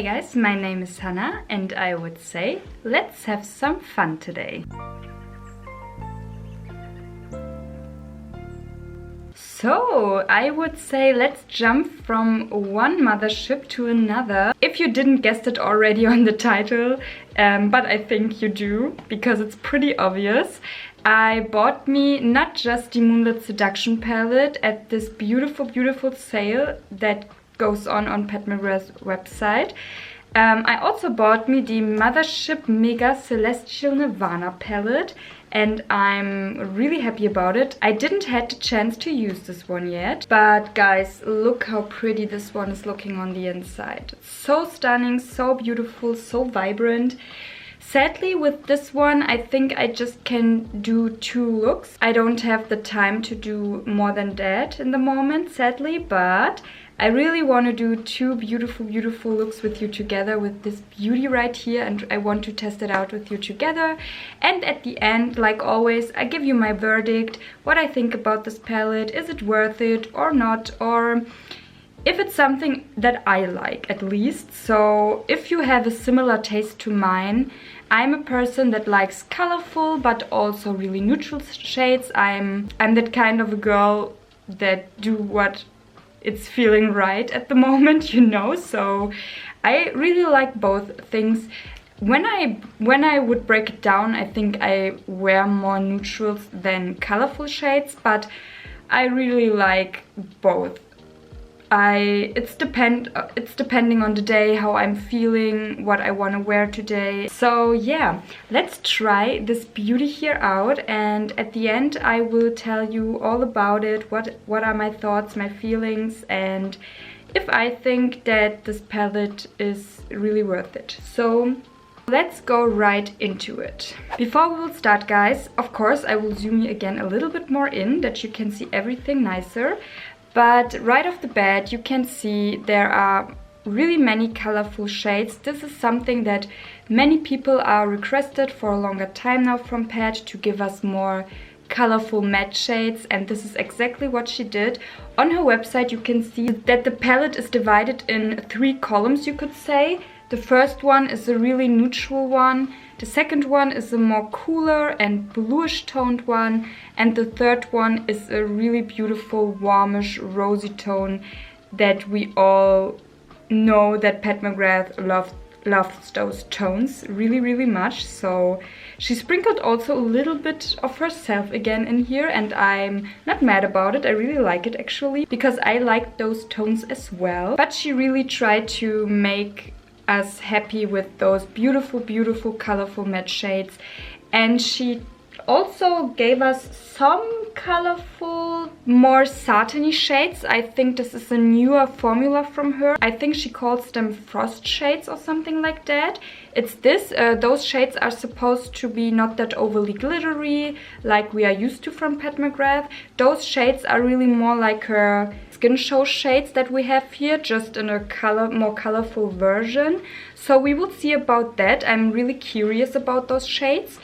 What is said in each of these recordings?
Hey guys, my name is Hannah and I would say let's have some fun today. So I would say let's jump from one mothership to another. If you didn't guess it already on the title, but I think you do because it's pretty obvious. I bought me not just the Moonlit Seduction palette at this beautiful sale that goes on Pat McGrath's website. I also bought me the Mothership Mega Celestial Nirvana palette and I'm really happy about it. I didn't had the chance to use this one yet, but guys, look how pretty this one is looking on the inside. It's so stunning, so beautiful, so vibrant. Sadly, with this one, I think I just can do 2 looks. I don't have the time to do more than that in the moment, sadly, but I really want to do 2 beautiful looks with you together with this beauty right here, and I want to test it out with you together. And at the end, like always, I give you my verdict, what I think about this palette, is it worth it or not, or if it's something that I like at least. So if you have a similar taste to mine, I'm a person that likes colorful but also really neutral shades. I'm that kind of a girl that do what it's feeling right at the moment, you know, so I really like both things. When I would break it down, I think I wear more neutrals than colorful shades, but I really like both. It's depending on the day, how I'm feeling, what I want to wear today. So yeah, let's try this beauty here out, and at the end I will tell you all about it, what are my thoughts, my feelings, and if I think that this palette is really worth it. So let's go right into it. Before we will start, guys, of course I will zoom you again a little bit more in that you can see everything nicer. But right off the bat, you can see there are really many colorful shades. This is something that many people are requested for a longer time now from Pat, to give us more colorful matte shades, and this is exactly what she did. On her website you can see that the palette is divided in 3 columns, you could say. The first one is a really neutral one, the second one is a more cooler and bluish toned one, and the third one is a really beautiful warmish rosy tone that we all know that Pat McGrath loves those tones really much. So she sprinkled also a little bit of herself again in here, and I'm not mad about it. I really like it actually, because I like those tones as well. But she really tried to make us happy with those beautiful colorful matte shades, and she also gave us some colorful, more satiny shades. I think this is a newer formula from her. I think she calls them frost shades or something like that. It's this. Those shades are supposed to be not that overly glittery like we are used to from Pat McGrath. Those shades are really more like her Skin Show shades that we have here, just in a more colorful version. So we will see about that. I'm really curious about those shades.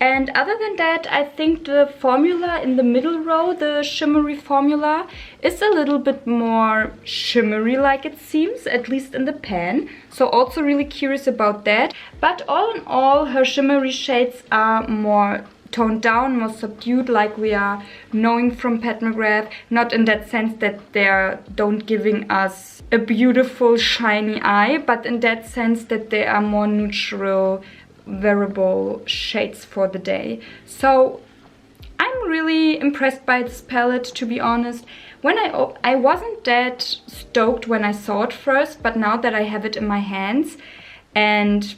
And other than that, I think the formula in the middle row, the shimmery formula, is a little bit more shimmery like it seems, at least in the pan. So also really curious about that. But all in all, her shimmery shades are more toned down, more subdued, like we are knowing from Pat McGrath. Not in that sense that they're don't giving us a beautiful shiny eye, but in that sense that they are more neutral, wearable shades for the day. So I'm really impressed by this palette, to be honest. When I wasn't that stoked when I saw it first, but now that I have it in my hands, and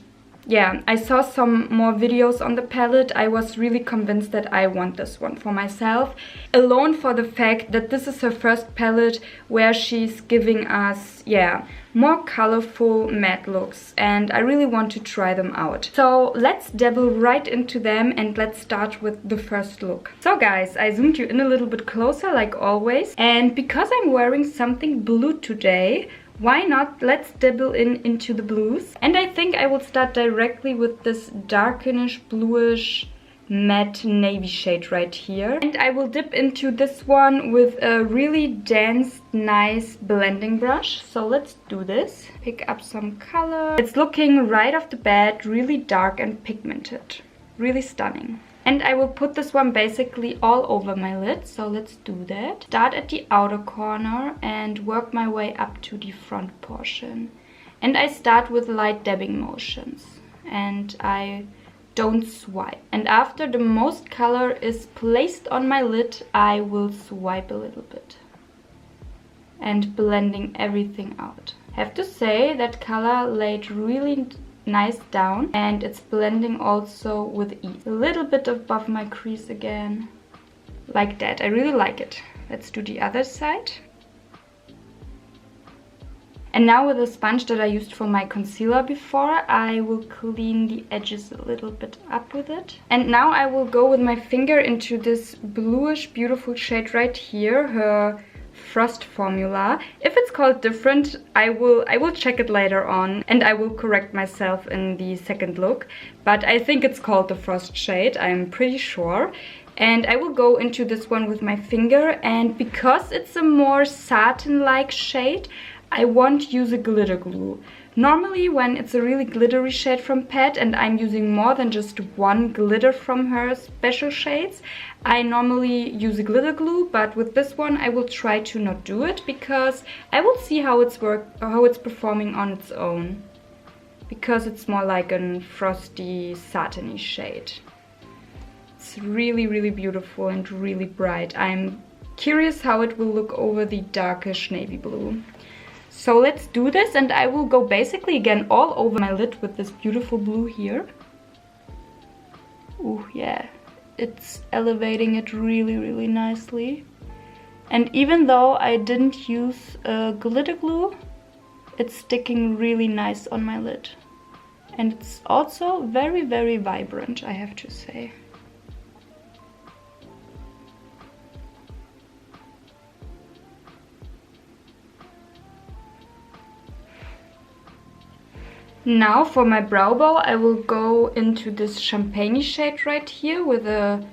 yeah, I saw some more videos on the palette, I was really convinced that I want this one for myself, alone for the fact that this is her first palette where she's giving us, yeah, more colorful matte looks, and I really want to try them out. So let's dabble right into them, and let's start with the first look. So guys, I zoomed you in a little bit closer like always, and because I'm wearing something blue today, why not let's dabble into the blues. And I think I will start directly with this darkenish bluish matte navy shade right here. And I will dip into this one with a really dense, nice blending brush. So let's do this. Pick up some color. It's looking right off the bat really dark and pigmented. Really stunning. And I will put this one basically all over my lid. So let's do that. Start at the outer corner and work my way up to the front portion. And I start with light dabbing motions. And I don't swipe. And after the most color is placed on my lid, I will swipe a little bit. And blending everything out. Have to say that color laid really nice down, and it's blending also with ease. A little bit above my crease again. Like that. I really like it. Let's do the other side. And now with the sponge that I used for my concealer before, I will clean the edges a little bit up with it. And now I will go with my finger into this bluish beautiful shade right here, her Frost formula. If it's called different, I will check it later on and I will correct myself in the second look. But I think it's called the Frost shade, I'm pretty sure. And I will go into this one with my finger, and because it's a more satin-like shade, I won't use a glitter glue. Normally when it's a really glittery shade from Pat and I'm using more than just one glitter from her special shades, I normally use a glitter glue, but with this one I will try to not do it because I will see how it's performing on its own. Because it's more like a frosty, satiny shade. It's really, really beautiful and really bright. I'm curious how it will look over the darkish navy blue. So let's do this, and I will go basically again all over my lid with this beautiful blue here. Ooh, yeah, it's elevating it really, really nicely. And even though I didn't use glitter glue, it's sticking really nice on my lid. And it's also very, very vibrant, I have to say. Now for my brow bone, I will go into this champagne shade right here with a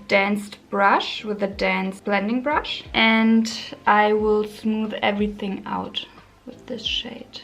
danced brush, with a danced blending brush. And I will smooth everything out with this shade.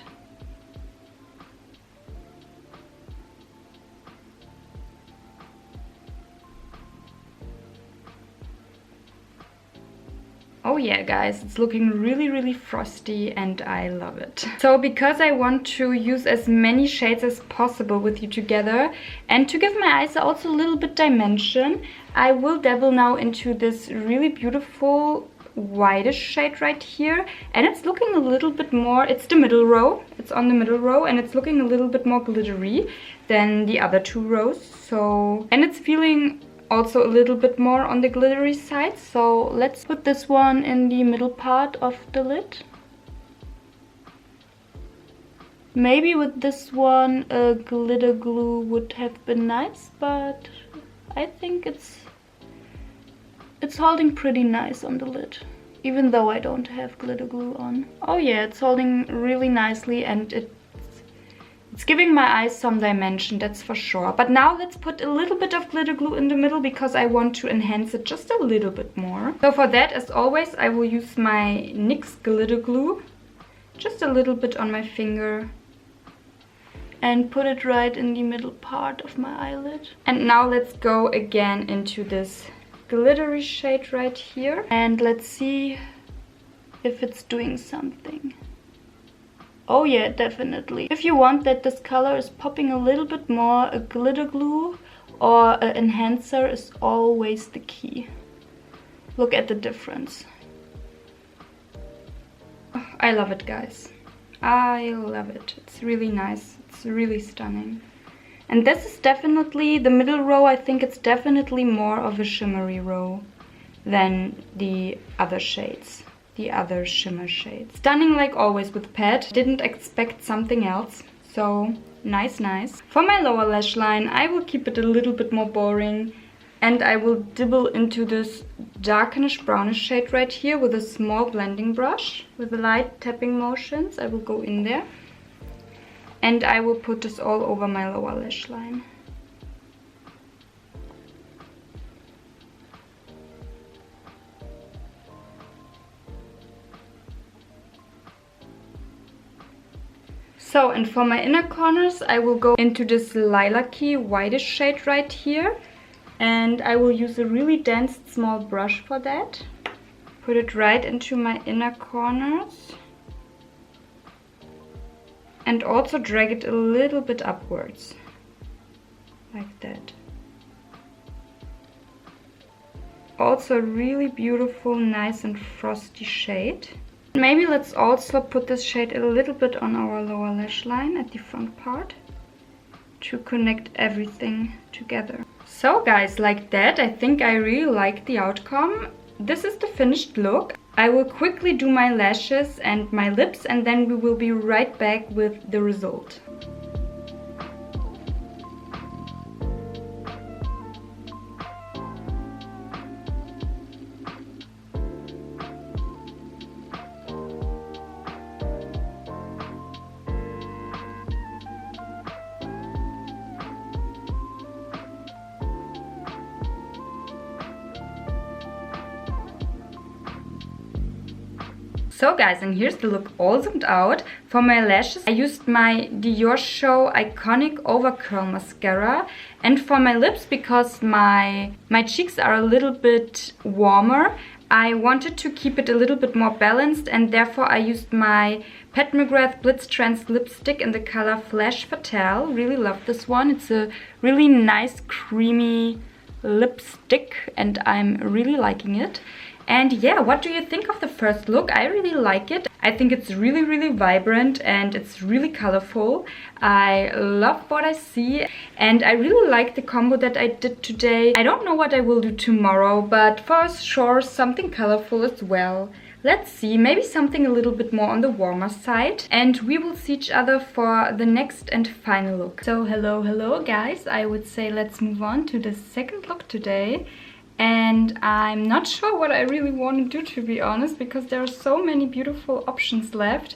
Oh yeah, guys, it's looking really, really frosty and I love it. So because I want to use as many shades as possible with you together and to give my eyes also a little bit dimension, I will dabble now into this really beautiful whitish shade right here. And it's looking a little bit more, it's the middle row, it's on the middle row, and it's looking a little bit more glittery than the other two rows. So, and it's feeling also a little bit more on the glittery side, so let's put this one in the middle part of the lid. Maybe with this one a glitter glue would have been nice, but I think it's holding pretty nice on the lid, even though I don't have glitter glue on. Oh yeah, it's holding really nicely and it's giving my eyes some dimension, that's for sure. But now let's put a little bit of glitter glue in the middle because I want to enhance it just a little bit more. So for that, as always, I will use my NYX glitter glue. Just a little bit on my finger. And put it right in the middle part of my eyelid. And now let's go again into this glittery shade right here. And let's see if it's doing something. Oh yeah, definitely. If you want that this color is popping a little bit more, a glitter glue or an enhancer is always the key. Look at the difference. Oh, I love it, guys. I love it. It's really nice. It's really stunning. And this is definitely, the middle row, I think it's definitely more of a shimmery row than the other shades. The other shimmer shades. Stunning like always with Pat. Didn't expect something else. So nice, nice. For my lower lash line, I will keep it a little bit more boring. And I will dibble into this darkenish brownish shade right here with a small blending brush. With light tapping motions, I will go in there. And I will put this all over my lower lash line. So, and for my inner corners, I will go into this lilac-y whitish shade right here. And I will use a really dense small brush for that. Put it right into my inner corners. And also drag it a little bit upwards. Like that. Also really beautiful, nice and frosty shade. Maybe let's also put this shade a little bit on our lower lash line at the front part to connect everything together. So guys, like that, I think I really like the outcome. This is the finished look. I will quickly do my lashes and my lips and then we will be right back with the result. So guys, and here's the look all zoomed out. For my lashes, I used my Dior Show Iconic Overcurl Mascara. And for my lips, because my cheeks are a little bit warmer, I wanted to keep it a little bit more balanced, and therefore I used my Pat McGrath Blitztrance lipstick in the color Flash Fatale. Really love this one. It's a really nice creamy lipstick and I'm really liking it. And yeah, what do you think of the first look? I really like it. I think it's really vibrant and it's really colorful. I love what I see and I really like the combo that I did today. I don't know what I will do tomorrow, but for sure something colorful as well. Let's see, maybe something a little bit more on the warmer side. And we will see each other for the next and final look. So hello guys, I would say let's move on to the second look today. And I'm not sure what I really want to do, to be honest, because there are so many beautiful options left.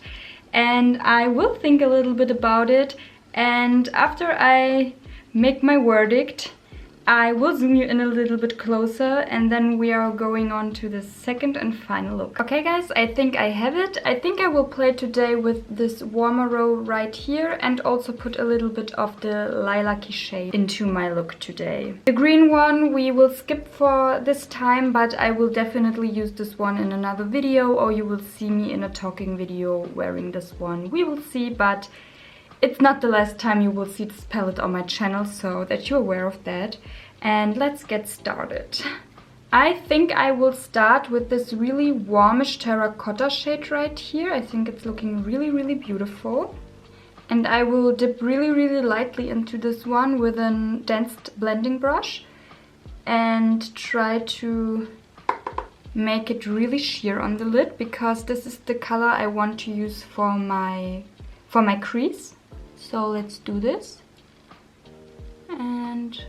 And I will think a little bit about it. And after I make my verdict, I will zoom you in a little bit closer and then we are going on to the second and final look. Okay guys, I think I have it. I think I will play today with this warmer row right here and also put a little bit of the lilac-y shade into my look today. The green one we will skip for this time, but I will definitely use this one in another video, or you will see me in a talking video wearing this one. We will see, but it's not the last time you will see this palette on my channel, so that you're aware of that. And let's get started. I think I will start with this really warmish terracotta shade right here. I think it's looking really beautiful. And I will dip really lightly into this one with a dense blending brush and try to make it really sheer on the lid, because this is the color I want to use for my crease. So let's do this, and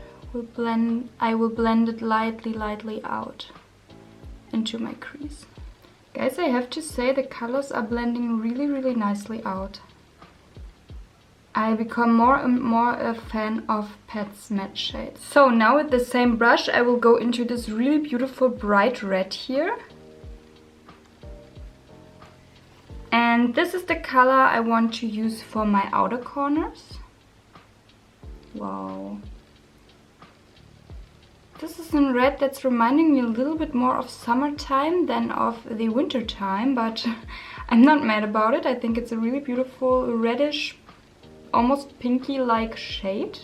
I will blend it lightly out into my crease. Guys, I have to say the colors are blending really nicely out. I become more and more a fan of Pat's matte shades. So now with the same brush I will go into this really beautiful bright red here. And this is the color I want to use for my outer corners. Wow. This is in red that's reminding me a little bit more of summertime than of the winter time, but I'm not mad about it. I think it's a really beautiful reddish, almost pinky-like shade.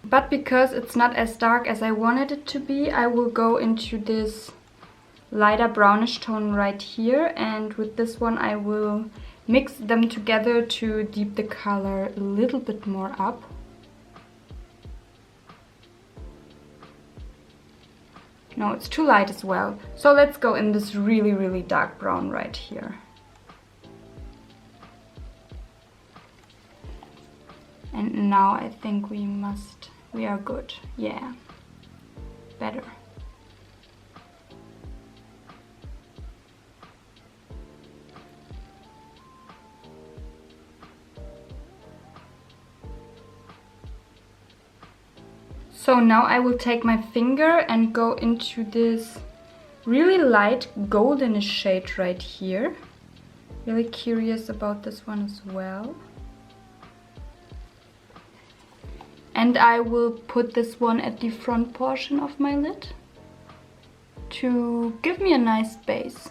But because it's not as dark as I wanted it to be, I will go into this lighter brownish tone right here, and with this one I will mix them together to deep the color a little bit more up. No, it's too light as well. So let's go in this really dark brown right here. And now I think we are good. Yeah, better. So now I will take my finger and go into this really light goldenish shade right here. Really curious about this one as well. And I will put this one at the front portion of my lid to give me a nice base.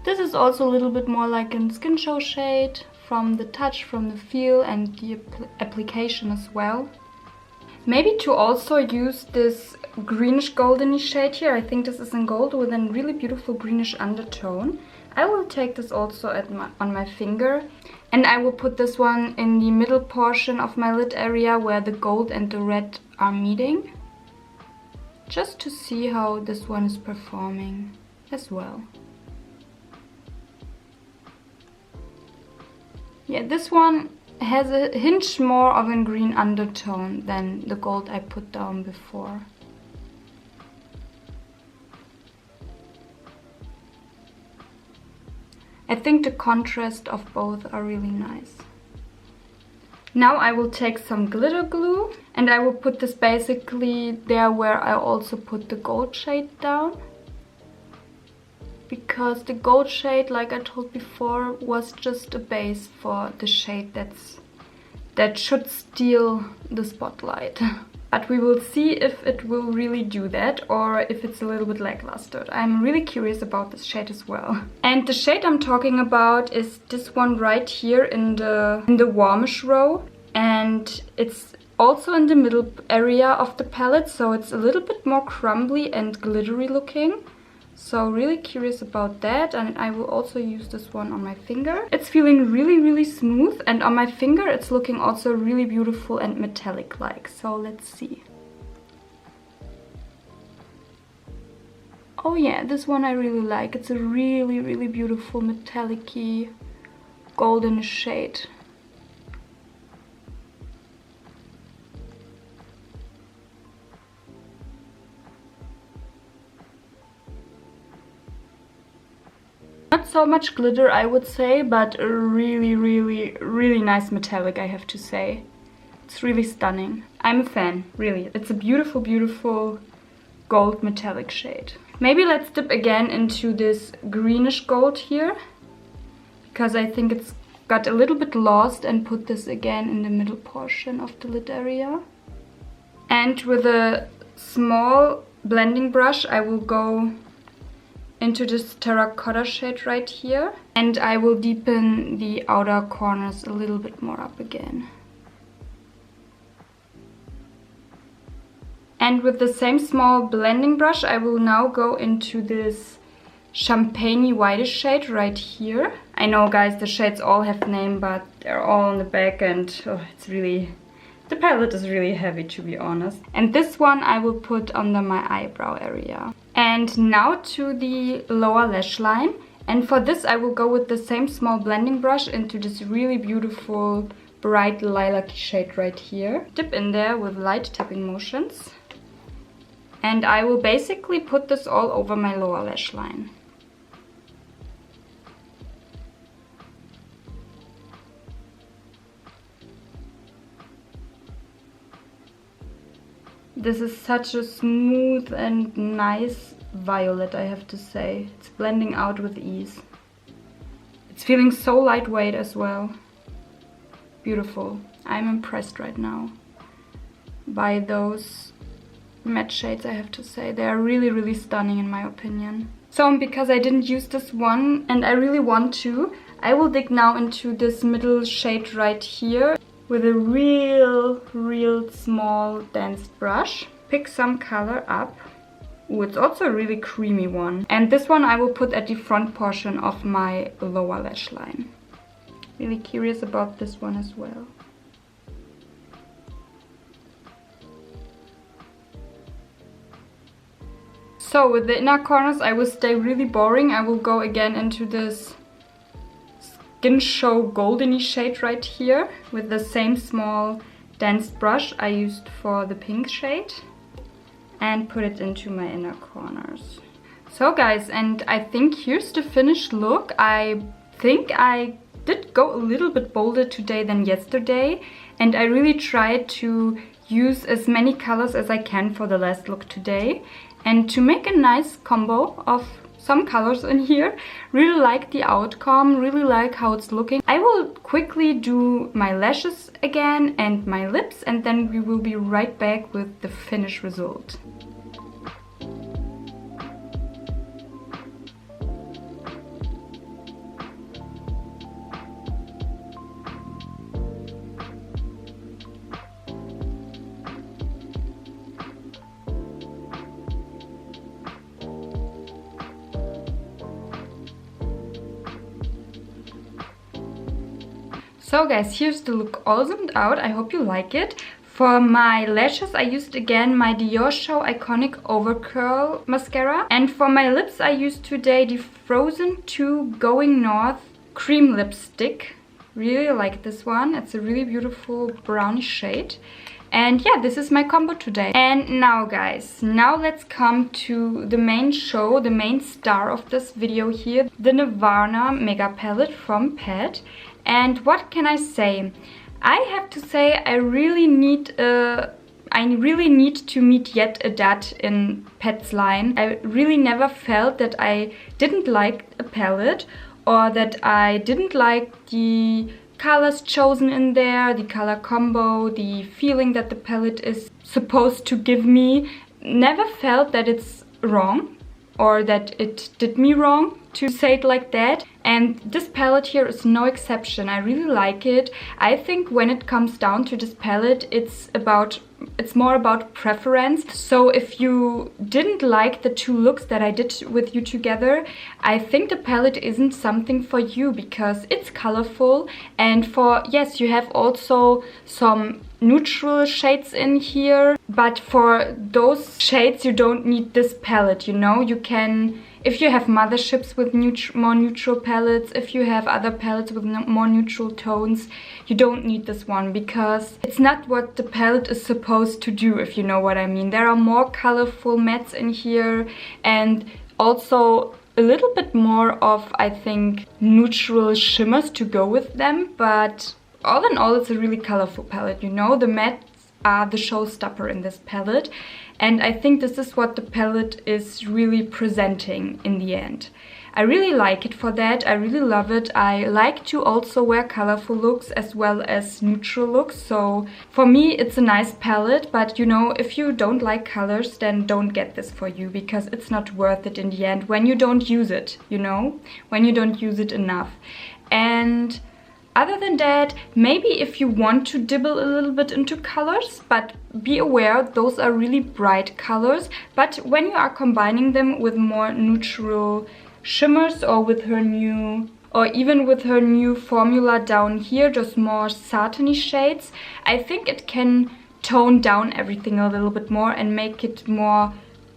This is also a little bit more like a skin show shade from the touch, from the feel and the application as well. Maybe to also use this greenish goldeny shade here. I think this is in gold with a really beautiful greenish undertone. I will take this also on my finger, and I will put this one in the middle portion of my lid area where the gold and the red are meeting, just to see how this one is performing as well. Yeah, this one has a hint more of a green undertone than the gold I put down before. I think the contrast of both are really nice. Now I will take some glitter glue and I will put this basically there where I also put the gold shade down. Because the gold shade, like I told before, was just a base for the shade that should steal the spotlight. But we will see if it will really do that or if it's a little bit lackluster. I'm really curious about this shade as well. And the shade I'm talking about is this one right here in the warmish row. And it's also in the middle area of the palette, so it's a little bit more crumbly and glittery looking. So really curious about that, and I will also use this one on my finger. It's feeling really smooth, and on my finger it's looking also really beautiful and metallic like. So let's see. Oh yeah, this one I really like. It's a really beautiful metallic-y golden shade. Not so much glitter, I would say, but a really nice metallic, I have to say. It's really stunning. I'm a fan, really. It's a beautiful gold metallic shade. Maybe let's dip again into this greenish gold here, because I think it's got a little bit lost, and put this again in the middle portion of the lid area. And with a small blending brush, I will go into this terracotta shade right here, and I will deepen the outer corners a little bit more up again. And with the same small blending brush, I will now go into this champagne-y whitish shade right here. I know, guys, the shades all have name, but they're all on the back, and it's really... the palette is really heavy, to be honest. And this one I will put under my eyebrow area. And now to the lower lash line. And for this I will go with the same small blending brush into this really beautiful bright lilac shade right here. Dip in there with light tapping motions. And I will basically put this all over my lower lash line. This is such a smooth and nice violet, I have to say. It's blending out with ease. It's feeling so lightweight as well. Beautiful. I'm impressed right now by those matte shades, I have to say. They are really stunning in my opinion. So because I didn't use this one and I really want to, I will dig now into this middle shade right here. With a real small dense brush, pick some color up. Ooh, it's also a really creamy one. And this one I will put at the front portion of my lower lash line. Really curious about this one as well. So with the inner corners I will stay really boring. I will go again into this Skin Show goldeny shade right here with the same small dense brush I used for the pink shade, and put it into my inner corners. So guys, and I think here's the finished look. I think I did go a little bit bolder today than yesterday, and I really tried to use as many colors as I can for the last look today, and to make a nice combo of some colors in here. Really like the outcome, really like how it's looking. I will quickly do my lashes again and my lips, and then we will be right back with the finished result. So guys, here's the look all zoomed out. I hope you like it. For my lashes, I used again my Dior Show Iconic Overcurl mascara. And for my lips, I used today the Frozen 2 Going North Cream Lipstick. Really like this one. It's a really beautiful brownish shade. And yeah, this is my combo today. And now guys, now let's come to the main show, the main star of this video here, the Nirvana Mega Palette from Pat. And what can I say? I have to say I really need to meet yet a dad in Pat's line. I really never felt that I didn't like a palette or that I didn't like the colors chosen in there, the color combo, the feeling that the palette is supposed to give me. Never felt that it's wrong or that it did me wrong, to say it like that. And this palette here is no exception. I really like it. I think when it comes down to this palette, it's more about preference. So if you didn't like the two looks that I did with you together, I think the palette isn't something for you because it's colorful. And yes, you have also some neutral shades in here, but for those shades you don't need this palette, you know. You can, if you have motherships with more neutral palettes, if you have other palettes with more neutral tones, you don't need this one because it's not what the palette is supposed to do, if you know what I mean. There are more colorful mattes in here and also a little bit more of, I think, neutral shimmers to go with them, but all in all, it's a really colorful palette, you know. The mattes are the showstopper in this palette, and I think this is what the palette is really presenting in the end. I really like it for that. I really love it. I like to also wear colorful looks as well as neutral looks, so for me it's a nice palette, but you know, if you don't like colors, then don't get this for you because it's not worth it in the end when you don't use it, you know, when you don't use it enough. And other than that, maybe if you want to dibble a little bit into colors, but be aware those are really bright colors. But when you are combining them with more neutral shimmers or with her new, or even with her new formula down here, just more satiny shades, I think it can tone down everything a little bit more and make it more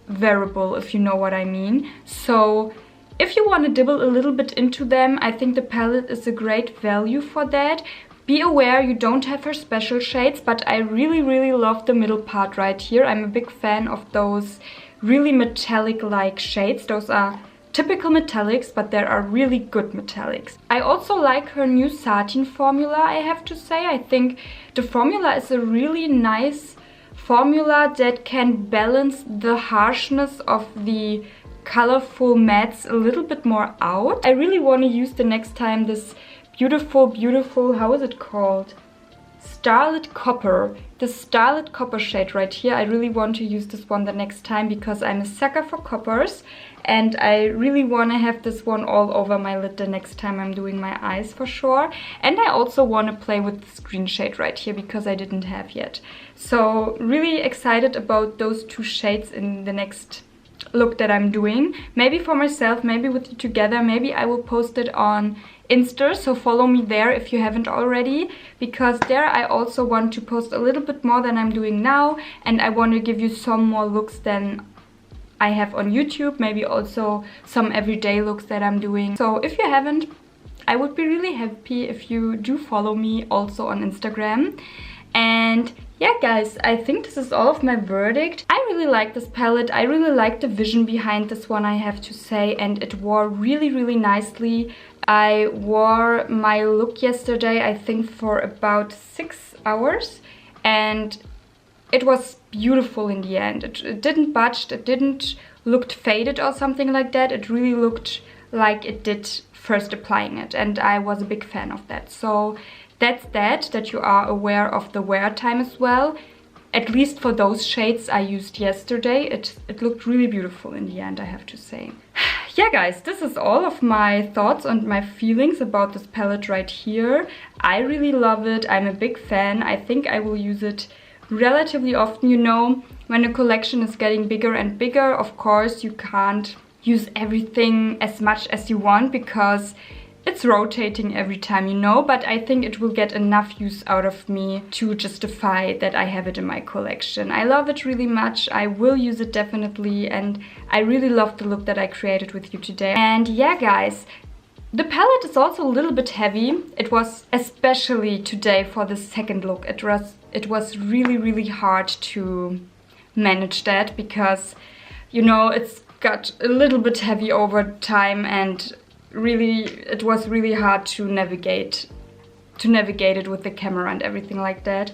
wearable, if you know what I mean. So if you want to dibble a little bit into them, I think the palette is a great value for that. Be aware you don't have her special shades, but I really love the middle part right here. I'm a big fan of those really metallic-like shades. Those are typical metallics, but there are really good metallics. I also like her new satin formula, I have to say. I think the formula is a really nice formula that can balance the harshness of the colorful mattes a little bit more out. I really want to use the next time this beautiful, how is it called? Starlit Copper. The Starlit Copper shade right here. I really want to use this one the next time because I'm a sucker for coppers and I really want to have this one all over my lid the next time I'm doing my eyes for sure. And I also want to play with this green shade right here because I didn't have yet. So really excited about those two shades in the next look that I'm doing. Maybe for myself, maybe with you together, maybe I will post it on Insta, so follow me there if you haven't already, because there I also want to post a little bit more than I'm doing now, and I want to give you some more looks than I have on YouTube, maybe also some everyday looks that I'm doing. So if you haven't, I would be really happy if you do follow me also on Instagram. And yeah guys, I think this is all of my verdict. I really like this palette. I really like the vision behind this one, I have to say, and it wore really nicely. I wore my look yesterday, I think for about 6 hours, and it was beautiful in the end. It didn't budge, it didn't looked faded or something like that. It really looked like it did first applying it, and I was a big fan of that. So that's that you are aware of the wear time as well. At least for those shades I used yesterday, it looked really beautiful in the end, I have to say. Yeah guys, this is all of my thoughts and my feelings about this palette right here. I really love it. I'm a big fan. I think I will use it relatively often. You know, when a collection is getting bigger and bigger, of course you can't use everything as much as you want because it's rotating every time, you know, but I think it will get enough use out of me to justify that I have it in my collection. I love it really much. I will use it definitely, and I really love the look that I created with you today. And yeah guys, the palette is also a little bit heavy. It was, especially today for the second look, it was really hard to manage that because, you know, it's got a little bit heavy over time, and really it was really hard to navigate it with the camera and everything like that.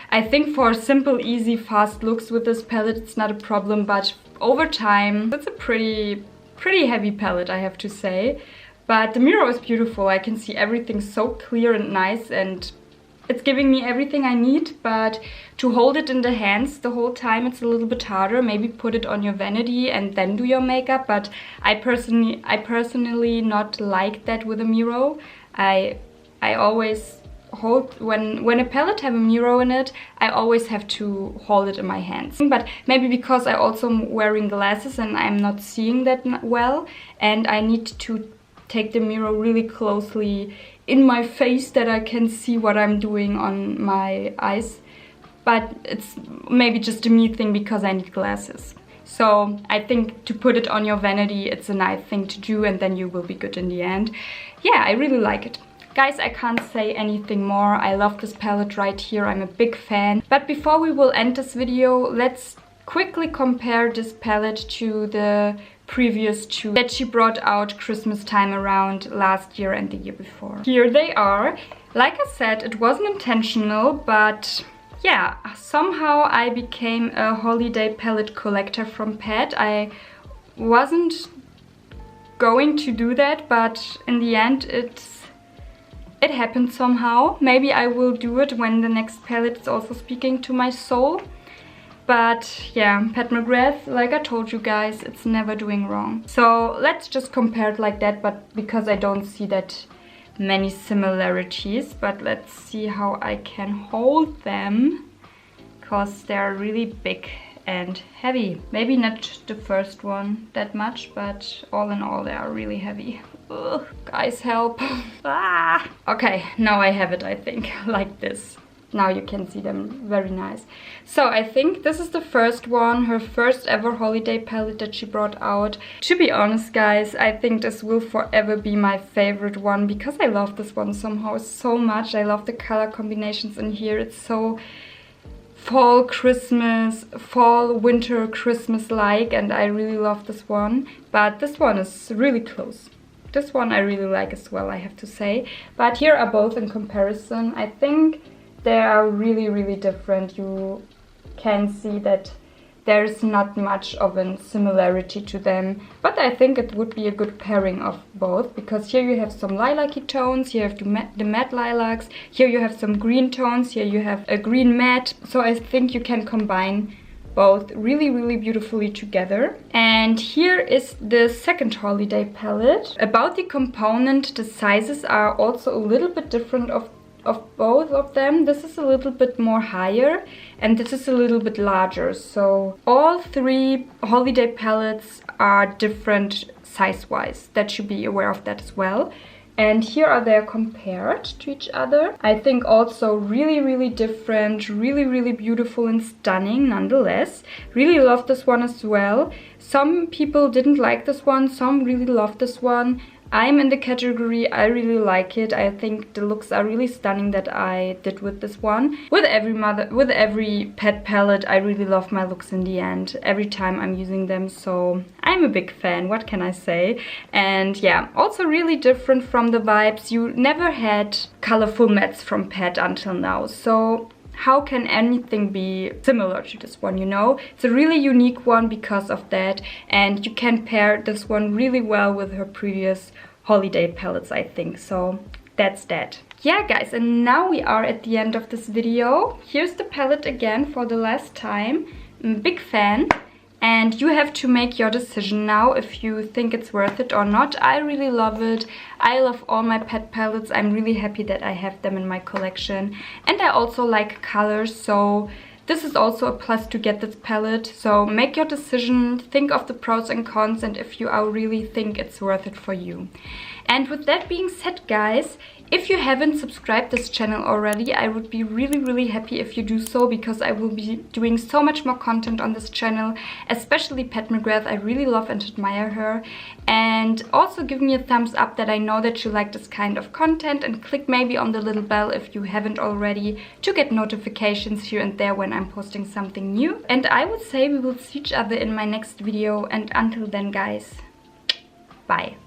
I think for simple, easy, fast looks with this palette it's not a problem, but over time it's a pretty heavy palette, I have to say. But the mirror is beautiful. I can see everything so clear and nice, and it's giving me everything I need, but to hold it in the hands the whole time it's a little bit harder. Maybe put it on your vanity and then do your makeup, but I personally not like that with a mirror. I always hold, when a palette have a mirror in it, I always have to hold it in my hands. But maybe because I also am wearing glasses and I'm not seeing that well, and I need to take the mirror really closely in my face that I can see what I'm doing on my eyes. But it's maybe just a me thing because I need glasses. So I think to put it on your vanity, it's a nice thing to do, and then you will be good in the end. Yeah, I really like it. Guys, I can't say anything more. I love this palette right here. I'm a big fan. But before we will end this video, let's quickly compare this palette to the previous two that she brought out Christmas time around last year and the year before. Here they are. Like I said, it wasn't intentional, but yeah, somehow I became a holiday palette collector from Pat. I wasn't going to do that, but in the end it happened somehow. Maybe I will do it when the next palette is also speaking to my soul. But yeah, Pat McGrath, like I told you guys, it's never doing wrong. So let's just compare it like that, but because I don't see that many similarities. But let's see how I can hold them, because they're really big and heavy. Maybe not the first one that much, but all in all they are really heavy. Ugh, guys, help. Ah. Okay, now I have it, I think, like this. Now you can see them very nice. So I think this is the first one, her first ever holiday palette that she brought out. To be honest guys, I think this will forever be my favorite one because I love this one somehow so much. I love the color combinations in here. It's so fall, Christmas, fall, winter, Christmas-like, and I really love this one. But this one is really close. This one I really like as well, I have to say. But here are both in comparison. I think they are really different. You can see that there's not much of a similarity to them, but I think it would be a good pairing of both, because here you have some lilac-y tones, here you have the matte lilacs, here you have some green tones, here you have a green matte, so I think you can combine both really beautifully together. And here is the second holiday palette. About the component, the sizes are also a little bit different of both of them. This is a little bit more higher and this is a little bit larger. So all three holiday palettes are different size-wise. That should be aware of that as well. And here are they compared to each other. I think also really different, really beautiful and stunning nonetheless. Really love this one as well. Some people didn't like this one, some really loved this one. I'm in the category, I really like it. I think the looks are really stunning that I did with this one. With every Pat palette, I really love my looks in the end. Every time I'm using them, so I'm a big fan, what can I say? And yeah, also really different from the vibes. You never had colorful mattes from Pat until now, so how can anything be similar to this one, you know? It's a really unique one because of that, and you can pair this one really well with her previous holiday palettes, I think. So that's that. Yeah guys, and now we are at the end of this video. Here's the palette again for the last time. I'm a big fan. And you have to make your decision now if you think it's worth it or not. I really love it. I love all my Pat palettes. I'm really happy that I have them in my collection. And I also like colors, so this is also a plus to get this palette. So make your decision, think of the pros and cons, and if you really think it's worth it for you. And with that being said guys, if you haven't subscribed this channel already, I would be really happy if you do so, because I will be doing so much more content on this channel, especially Pat McGrath. I really love and admire her. And also give me a thumbs up that I know that you like this kind of content, and click maybe on the little bell if you haven't already to get notifications here and there when I'm posting something new. And I would say we will see each other in my next video, and until then guys, bye.